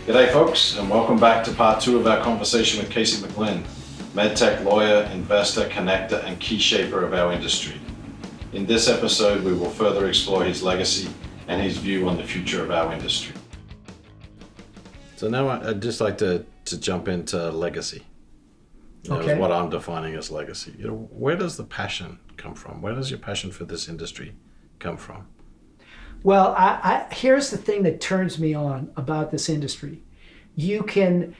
G'day folks, and welcome back to part 2 of our conversation with Casey McGlynn, medtech lawyer, investor, connector, and key shaper of our industry. In this episode, we will further explore his legacy and his view on the future of our industry. So now I'd just like to jump into legacy. Okay. What I'm defining as legacy. Where does the passion come from? Where does your passion for this industry come from? Well, here's the thing that turns me on about this industry. You can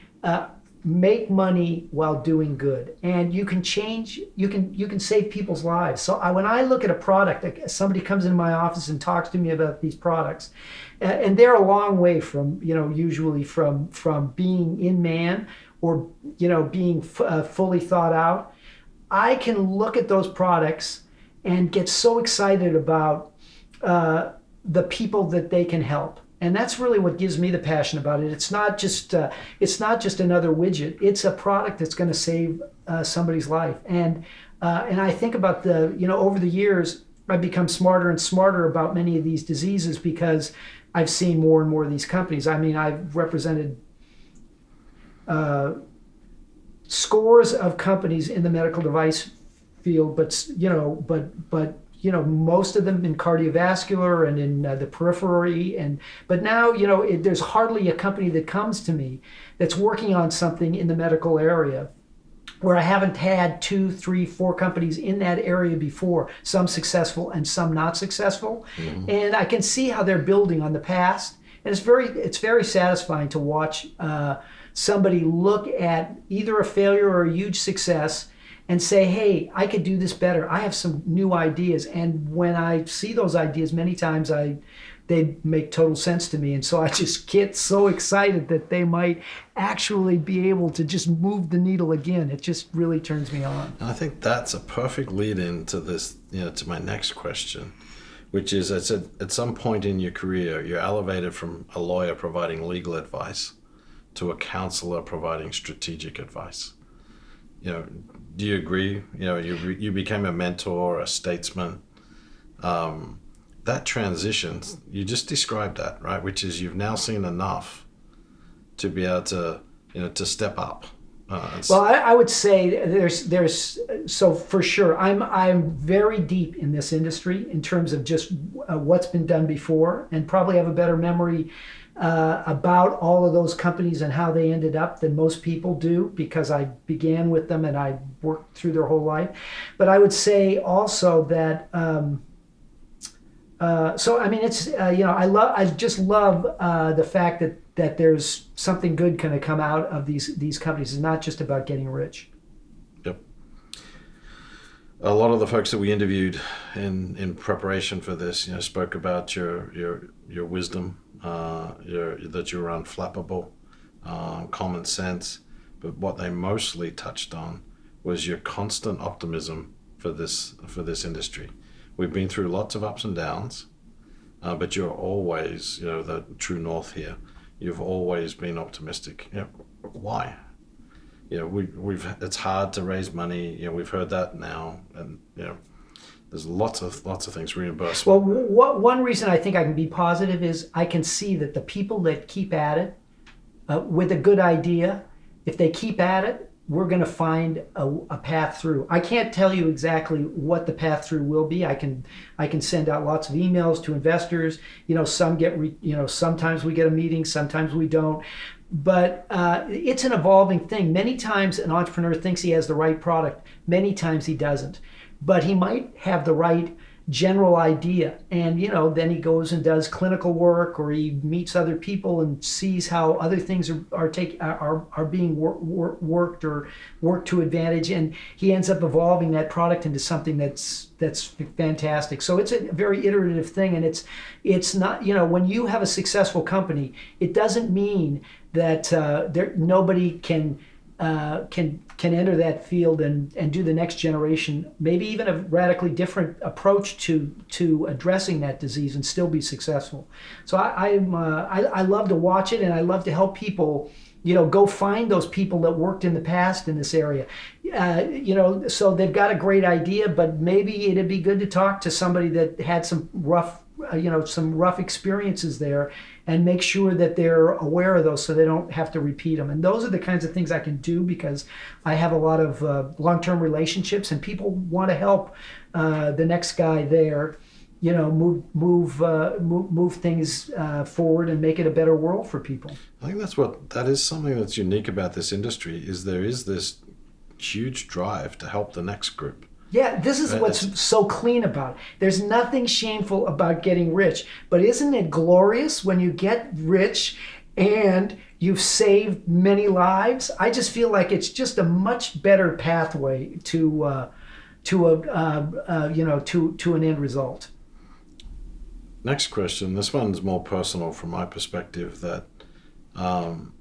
make money while doing good, and you can change. You can save people's lives. So when I look at a product, like somebody comes into my office and talks to me about these products, and they're a long way from usually from being in man or being fully thought out. I can look at those products and get so excited about the people that they can help, and that's really what gives me the passion about it. It's not just another widget. It's a product that's going to save somebody's life, and I think about over the years I've become smarter and smarter about many of these diseases because I've seen more and more of these companies. I mean, I've represented scores of companies in the medical device field, but most of them in cardiovascular and in the periphery, but now there's hardly a company that comes to me that's working on something in the medical area where I haven't had 2, 3, 4 companies in that area before, some successful and some not successful. Mm-hmm. And I can see how they're building on the past, and it's very satisfying to watch somebody look at either a failure or a huge success and say, hey, I could do this better. I have some new ideas. And when I see those ideas, many times they make total sense to me. And so I just get so excited that they might actually be able to just move the needle again. It just really turns me on. I think that's a perfect lead into this, to my next question, which is, I said, at some point in your career, you're elevated from a lawyer providing legal advice to a counselor providing strategic advice. Do you agree? You became a mentor, a statesman. That transition, you just described that, right? Which is you've now seen enough to be able to, to step up. Well, I would say there's so for sure. I'm very deep in this industry in terms of just what's been done before, and probably have a better memory about all of those companies and how they ended up than most people do, because I began with them and I worked through their whole life. But I would say also that I just love the fact that there's something good going to come out of these companies. It's not just about getting rich. Yep. A lot of the folks that we interviewed in preparation for this, spoke about your wisdom. That you're unflappable, common sense, but what they mostly touched on was your constant optimism for this industry. We've been through lots of ups and downs, but you're always, the true north here. You've always been optimistic. Why? It's hard to raise money. We've heard that now, and there's lots of things reimbursed. Well, one reason I think I can be positive is I can see that the people that keep at it with a good idea, if they keep at it, we're going to find a path through. I can't tell you exactly what the path through will be. I can send out lots of emails to investors. Some get sometimes we get a meeting, sometimes we don't. But it's an evolving thing. Many times an entrepreneur thinks he has the right product. Many times he doesn't. But he might have the right general idea, and then he goes and does clinical work, or he meets other people and sees how other things are being worked or worked to advantage, and he ends up evolving that product into something that's fantastic. So it's a very iterative thing, and it's not, when you have a successful company, it doesn't mean that nobody can enter that field and do the next generation, maybe even a radically different approach to addressing that disease and still be successful. So I love to watch it, and I love to help people, go find those people that worked in the past in this area. So they've got a great idea, but maybe it'd be good to talk to somebody that had some rough some rough experiences there, and make sure that they're aware of those so they don't have to repeat them. And those are the kinds of things I can do because I have a lot of long-term relationships, and people want to help the next guy there, move things forward and make it a better world for people. I think that is something that's unique about this industry, is there is this huge drive to help the next group. Yeah, this is what's so clean about it. There's nothing shameful about getting rich, but isn't it glorious when you get rich and you've saved many lives? I just feel like it's just a much better pathway to an end result. Next question. This one's more personal from my perspective. That when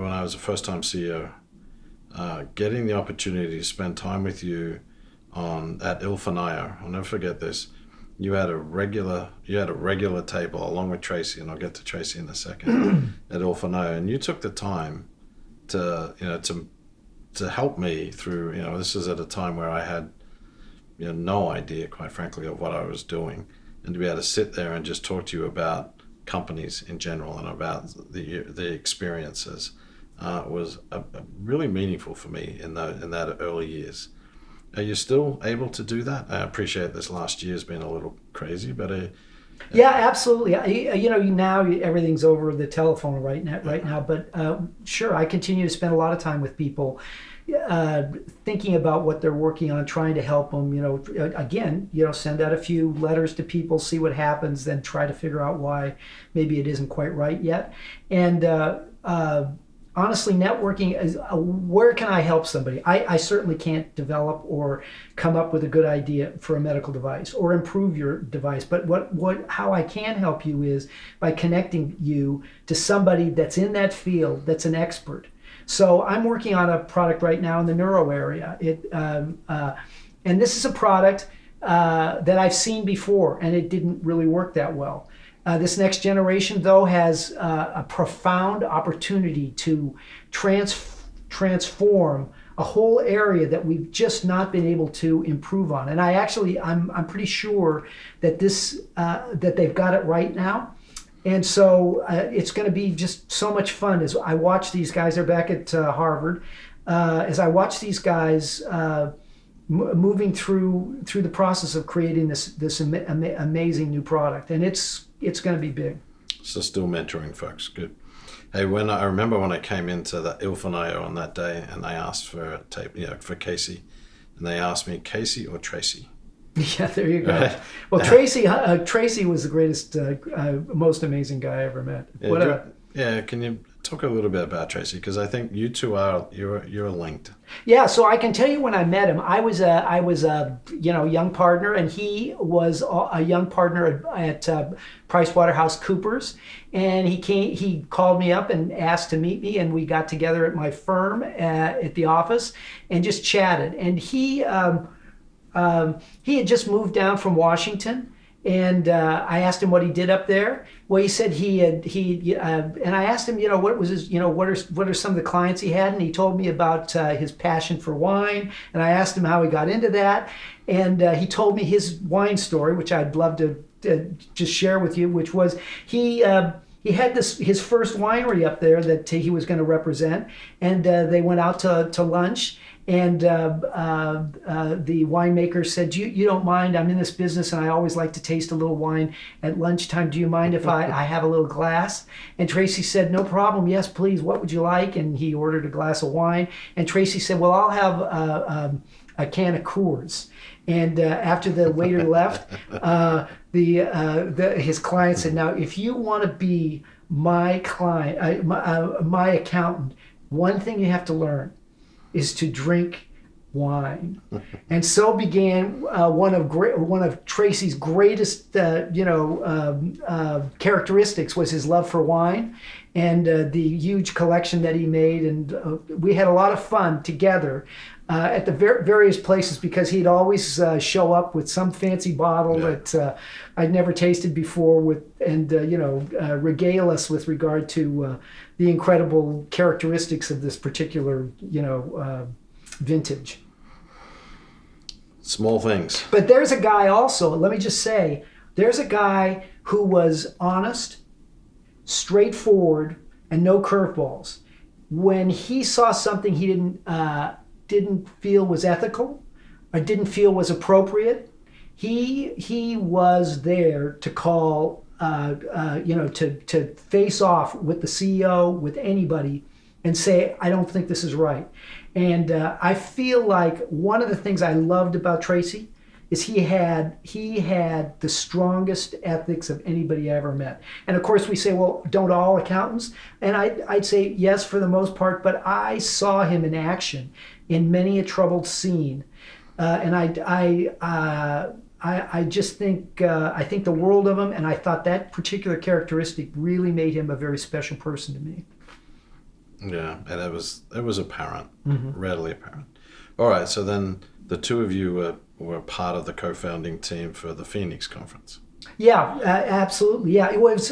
I was a first-time CEO. Getting the opportunity to spend time with you at Ilfanayo, I'll never forget this. You had a regular table along with Tracy, and I'll get to Tracy in a second, at Ilfanayo, and you took the time to help me through. This is at a time where I had no idea, quite frankly, of what I was doing, and to be able to sit there and just talk to you about companies in general and about the experiences. Was really meaniful for me in that early years. Are you still able to do that? I appreciate this last year's been a little crazy, but yeah, absolutely. Now everything's over the telephone right now. But sure, I continue to spend a lot of time with people, thinking about what they're working on, trying to help them. Send out a few letters to people, see what happens, then try to figure out why maybe it isn't quite right yet, and. Honestly, networking is where can I help somebody? I certainly can't develop or come up with a good idea for a medical device or improve your device. But how I can help you is by connecting you to somebody that's in that field, that's an expert. So I'm working on a product right now in the neuro area. And this is a product that I've seen before, and it didn't really work that well. This next generation, though, has a profound opportunity to transform a whole area that we've just not been able to improve on. And I'm pretty sure that that they've got it right now. And so it's going to be just so much fun as I watch these guys. They're back at Harvard. As I watch these guys moving through the process of creating this amazing new product, and it's going to be big. So still mentoring folks, good. Hey, I remember when I came into the Ilfanayo on that day, and they asked for a tape, for Casey, and they asked me, Casey or Tracy? Yeah, there you go. Right. Well, Tracy was the greatest, most amazing guy I ever met. Can you talk a little bit about Tracy, because I think you two you're linked. Yeah, so I can tell you when I met him, I was a young partner, and he was a young partner at PricewaterhouseCoopers, and he called me up and asked to meet me, and we got together at my firm at the office and just chatted. And he had just moved down from Washington. And I asked him what he did up there. Well, he said and I asked him, what was his, what are some of the clients he had? And he told me about his passion for wine. And I asked him how he got into that. And he told me his wine story, which I'd love to just share with you, which was he had his first winery up there that he was going to represent. And they went out to lunch. And the winemaker said, you don't mind, I'm in this business and I always like to taste a little wine at lunchtime. Do you mind if I have a little glass? And Tracy said, no problem. Yes, please. What would you like? And he ordered a glass of wine. And Tracy said, well, I'll have a can of Coors. And after the waiter left, his client said, now, if you want to be my client, my accountant, one thing you have to learn is to drink wine. And so began one of Tracy's greatest characteristics was his love for wine and the huge collection that he made. And we had a lot of fun together at the various places because he'd always show up with some fancy bottle that I'd never tasted before and regale us with regard to the incredible characteristics of this particular, vintage. Small things. But there's a guy also, let me just say, There's a guy who was honest, straightforward, and no curveballs. When he saw something he didn't feel was ethical or didn't feel was appropriate, he was there to call, to face off with the CEO, with anybody, and say, I don't think this is right. And I feel like one of the things I loved about Tracy is he had the strongest ethics of anybody I ever met. And of course we say, well, don't all accountants? And I'd say yes for the most part, but I saw him in action in many a troubled scene. And I just think I think the world of him, and I thought that particular characteristic really made him a very special person to me. Yeah, and it was apparent, readily apparent. All right, so then the two of you were part of the co-founding team for the Phoenix conference. Yeah, absolutely. Yeah, it was,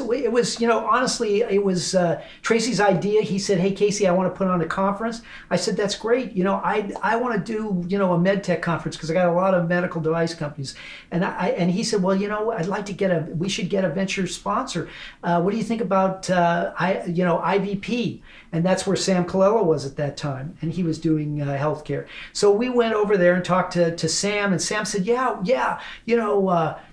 honestly, it was Tracy's idea. He said, hey, Casey, I want to put on a conference. I said, that's great. I want to do, a medtech conference because I got a lot of medical device companies. And he said, well, I'd like to we should get a venture sponsor. What do you think about, IVP? And that's where Sam Colella was at that time. And he was doing healthcare. So we went over there and talked to Sam, and Sam said, yeah,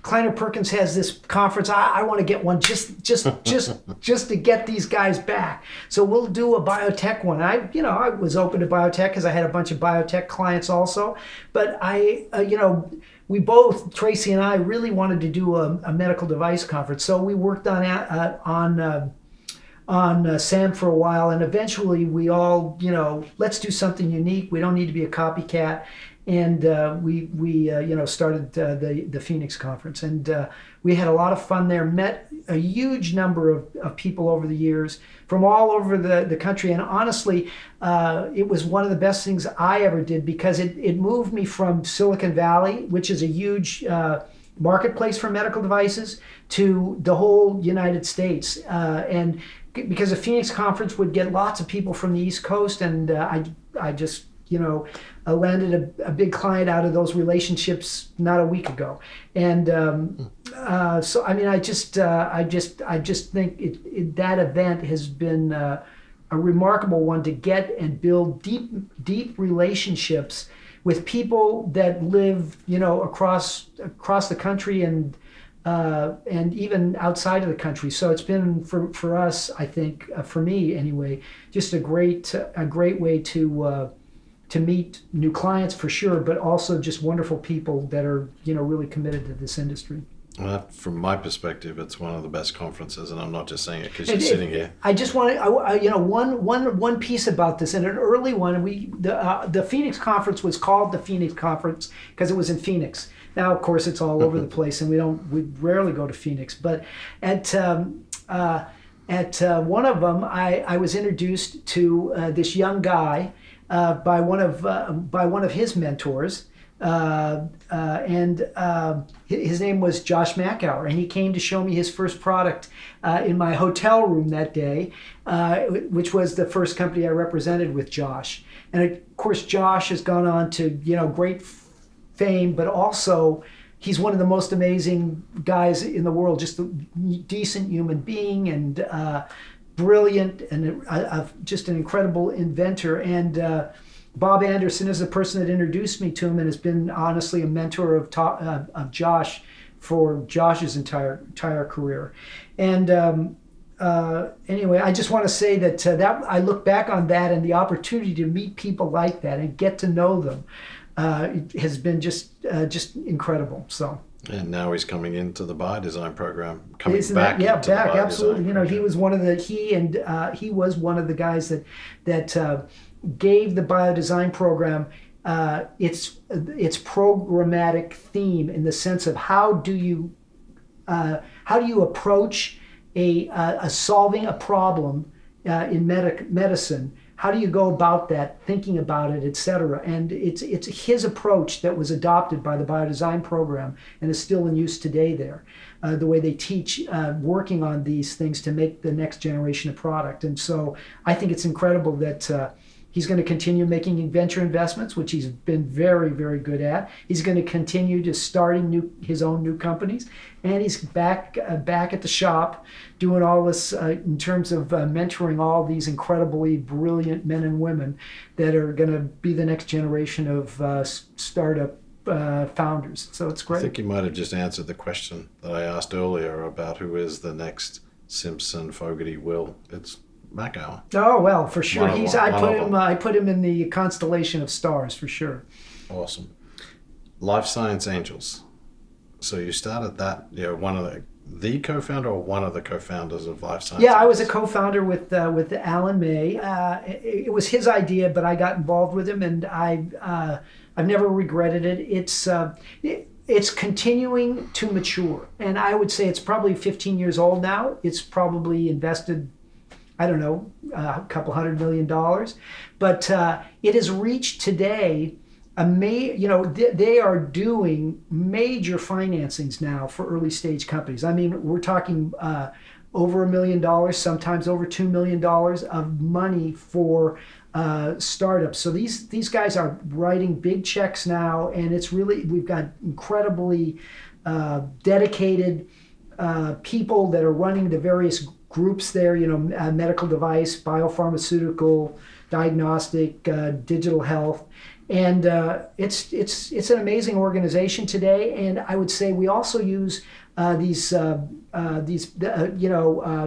Kleiner Perkins has this conference. I want to get one just to get these guys back. So we'll do a biotech one. I was open to biotech because I had a bunch of biotech clients also. But we both, Tracy and I, really wanted to do a medical device conference. So we worked on Sam for a while, and eventually we all, let's do something unique. We don't need to be a copycat. And we started the Phoenix conference, and we had a lot of fun there. Met a huge number of people over the years from all over the country, and honestly, it was one of the best things I ever did because it moved me from Silicon Valley, which is a huge marketplace for medical devices, to the whole United States, and because the Phoenix conference would get lots of people from the East Coast, and I just landed a big client out of those relationships not a week ago, and so I mean I just think that event has been a remarkable one to get and build deep relationships with people that live across the country and even outside of the country. So it's been for us, I think, for me anyway, just a great way to meet new clients for sure, but also just wonderful people that are really committed to this industry. Well, from my perspective, it's one of the best conferences, and I'm not just saying it because you're sitting here. I just want to, one piece about this. In an early one, the Phoenix conference was called the Phoenix conference because it was in Phoenix. Now, of course, it's all over the place, and we rarely go to Phoenix. But at one of them, I was introduced to this young guy by one of his mentors. His name was Josh Mackauer, and he came to show me his first product in my hotel room that day, which was the first company I represented with Josh. And of course, Josh has gone on to great fame, but also he's one of the most amazing guys in the world, just a decent human being and brilliant and just an incredible inventor. And Bob Anderson is the person that introduced me to him and has been honestly a mentor of Josh for Josh's entire career. And anyway, I just want to say that I look back on that, and the opportunity to meet people like that and get to know them has been just incredible. So. And now he's coming into the biodesign program, back, absolutely. He was one of the he was one of the guys that gave the biodesign program its programmatic theme, in the sense of how do you approach solving a problem in medicine. How do you go about that, thinking about it, etc.? And it's his approach that was adopted by the biodesign program and is still in use today there. The way they teach working on these things to make the next generation of product. And so I think it's incredible that He's going to continue making venture investments, which he's been very, very good at. He's going to continue to starting his own new companies, and he's back at the shop doing all this in terms of mentoring all these incredibly brilliant men and women that are going to be the next generation of startup founders. So it's great. I think you might have just answered the question that I asked earlier about who is the next Simpson, Fogarty, Will. It's Macau. Oh well, for sure. I put him in the constellation of stars for sure. Awesome. Life Science Angels. So you started that. One of the co-founder or one of the co-founders of Life Science. Yeah, I was a co-founder with Alan May. It was his idea, but I got involved with him, and I've never regretted it. It's continuing to mature, and I would say it's probably 15 years old now. It's probably invested, I don't know, a couple $100 million, but it has reached today. They are doing major financings now for early stage companies. I mean, we're talking over $1 million, sometimes over $2 million of money for startups. So these guys are writing big checks now, and it's really, we've got incredibly dedicated people that are running the various groups there, medical device, biopharmaceutical, diagnostic, digital health. And it's an amazing organization today. And I would say we also use these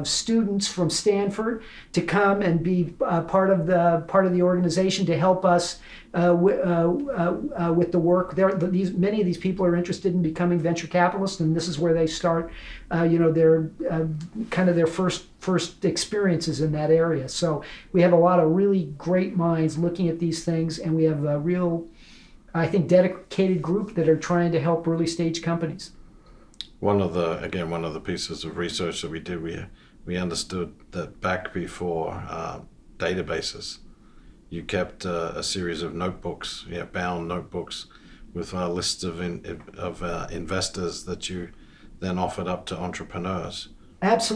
students from Stanford to come and be part of the organization to help us with the work. Many of these people are interested in becoming venture capitalists, and this is where they start. Their kind of their first experiences in that area. So we have a lot of really great minds looking at these things, and we have a real, I think, dedicated group that are trying to help early stage companies. One of the pieces of research that we did, we understood that back before databases, you kept a series of notebooks, bound notebooks, with lists of investors that you then offered up to entrepreneurs. If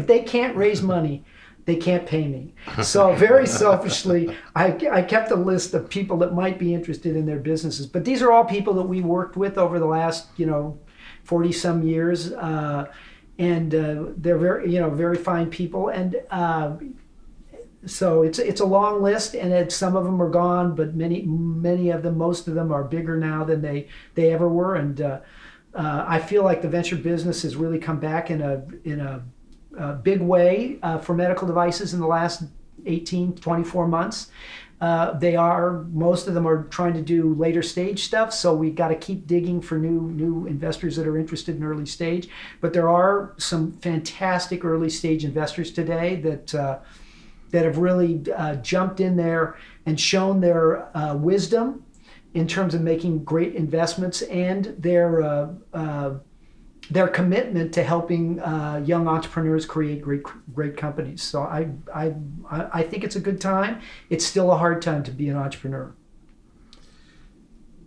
they can't raise money, they can't pay me. So very selfishly, I kept a list of people that might be interested in their businesses. But these are all people that we worked with over the last 40 some years, and they're very fine people. And so it's a long list, and some of them are gone, but many of them, most of them, are bigger now than they ever were. And I feel like the venture business has really come back in a big way for medical devices in the last 18, 24 months. Most of them are trying to do later stage stuff, so we got to keep digging for new investors that are interested in early stage. But there are some fantastic early stage investors today that have really jumped in there and shown their wisdom in terms of making great investments, and their commitment to helping young entrepreneurs create great companies. So I think it's a good time. It's still a hard time to be an entrepreneur.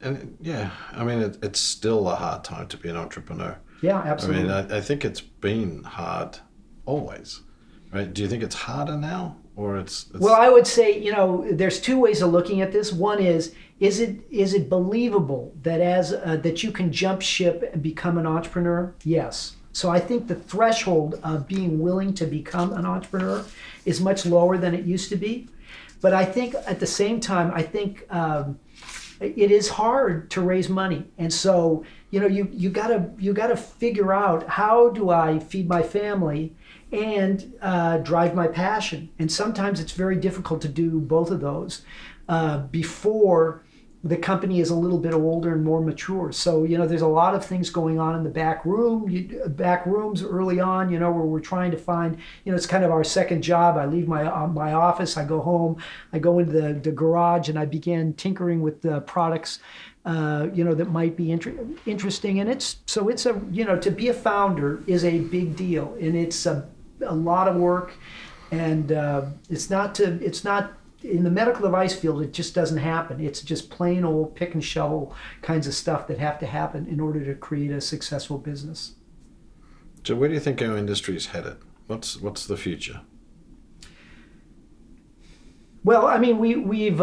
And it's still a hard time to be an entrepreneur. Yeah, absolutely. I think it's been hard always, right? Do you think it's harder now, or it's... Well, I would say, there's two ways of looking at this. One is it believable that that you can jump ship and become an entrepreneur? Yes. So I think the threshold of being willing to become an entrepreneur is much lower than it used to be. But I think at the same time, it is hard to raise money. And so, you gotta figure out, how do I feed my family and drive my passion? And sometimes it's very difficult to do both of those before the company is a little bit older and more mature. So, there's a lot of things going on in the back rooms early on, where we're trying to find, it's kind of our second job. I leave my office, I go home, I go into the garage, and I begin tinkering with the products, that might be interesting. And to be a founder is a big deal, and it's a lot of work, and it's not in the medical device field, it just doesn't happen. It's just plain old pick and shovel kinds of stuff that have to happen in order to create a successful business. So where do you think our industry is headed? What's the future? Well, I mean, we've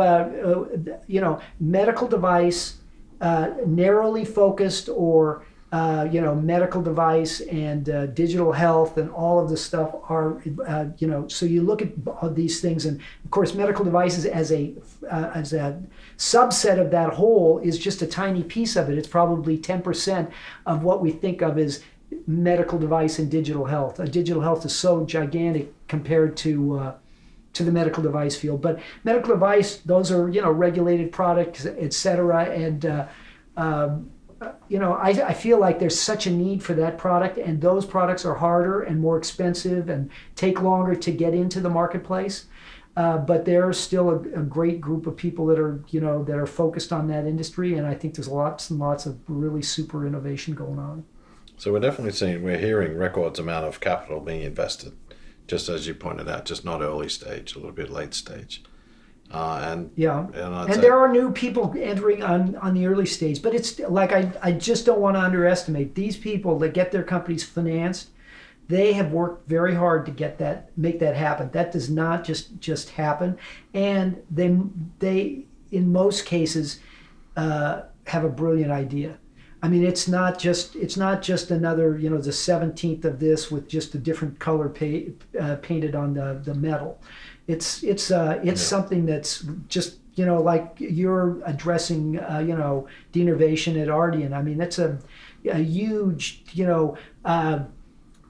medical device, narrowly focused, or medical device and digital health and all of this stuff are So you look at all these things, and of course, medical devices as a subset of that whole is just a tiny piece of it. It's probably 10% of what we think of as medical device and digital health. Digital health is so gigantic compared to the medical device field. But medical device, those are regulated products, et cetera, and I feel like there's such a need for that product, and those products are harder and more expensive and take longer to get into the marketplace. But there's still a great group of people that are focused on that industry, and I think there's lots and lots of really super innovation going on. So we're hearing records amount of capital being invested, just as you pointed out, just not early stage, a little bit late stage. And there are new people entering on the early stage, but it's like I just don't want to underestimate these people that get their companies financed. They have worked very hard to make that happen. That does not just happen, and they in most cases have a brilliant idea. I mean, it's not just another the 17th of this with just a different color painted on the metal. It's something that's just like you're addressing denervation at Ardian. I mean, that's a huge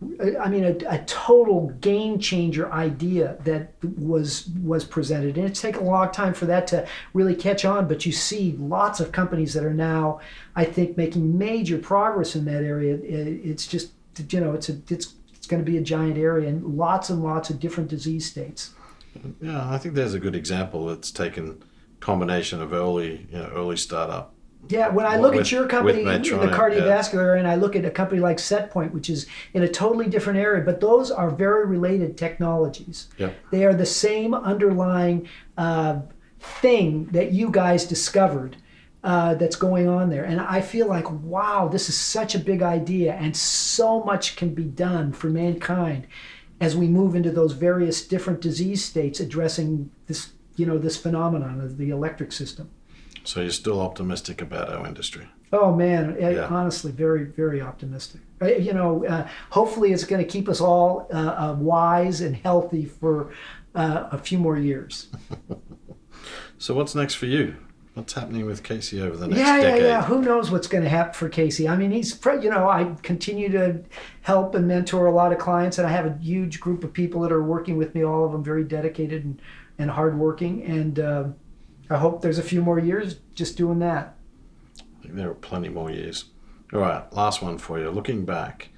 a total game changer idea that was presented, and it's taken a long time for that to really catch on. But you see lots of companies that are now, I think, making major progress in that area. It's just it's going to be a giant area and lots of different disease states. Yeah, I think there's a good example that's taken combination of early startup. Yeah, when I look at your company in the cardiovascular, and I look at a company like SetPoint, which is in a totally different area, but those are very related technologies. Yep. They are the same underlying thing that you guys discovered that's going on there. And I feel like, wow, this is such a big idea, and so much can be done for mankind as we move into those various different disease states addressing this, this phenomenon of the electric system. So you're still optimistic about our industry? Oh man, honestly, very, very optimistic. Hopefully it's going to keep us all wise and healthy for a few more years. So what's next for you? What's happening with Casey over the next decade? Yeah. Who knows what's going to happen for Casey? I mean, I continue to help and mentor a lot of clients, and I have a huge group of people that are working with me, all of them very dedicated and hardworking, and I hope there's a few more years just doing that. I think there are plenty more years. All right, last one for you. Looking back,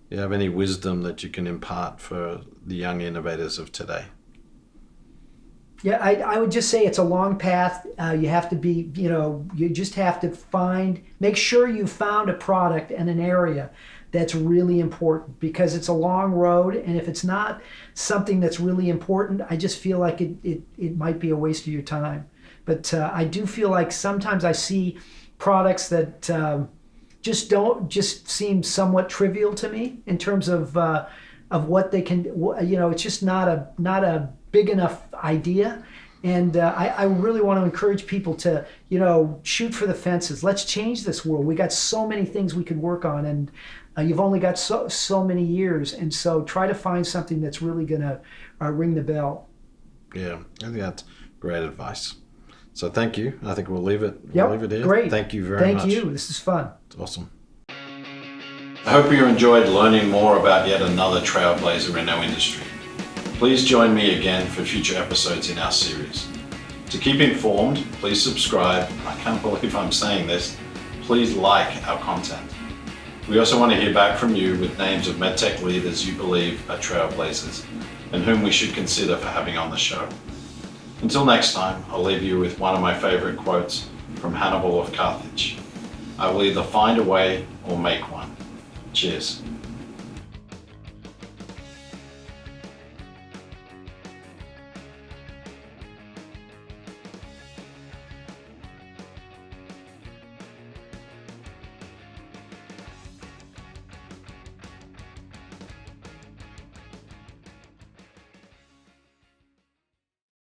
do you have any wisdom that you can impart for the young innovators of today? Yeah, I would just say it's a long path. You have to be, you just have to make sure you found a product and an area that's really important, because it's a long road, and if it's not something that's really important, I just feel like it might be a waste of your time. But I do feel like sometimes I see products that just seem somewhat trivial to me in terms of what they can. It's just not a big enough idea, and I really want to encourage people to shoot for the fences. Let's change this world. We got so many things we could work on, and you've only got so many years, and so try to find something that's really going to ring the bell. Yeah, I think that's great advice. So thank you. I think we'll leave it. Yep, leave it here. Great. Thank you very much. Thank you. This is fun. It's awesome. I hope you enjoyed learning more about yet another trailblazer in our industry. Please join me again for future episodes in our series. To keep informed, please subscribe. I can't believe I'm saying this. Please like our content. We also want to hear back from you with names of medtech leaders you believe are trailblazers and whom we should consider for having on the show. Until next time, I'll leave you with one of my favorite quotes from Hannibal of Carthage. I will either find a way or make one. Cheers.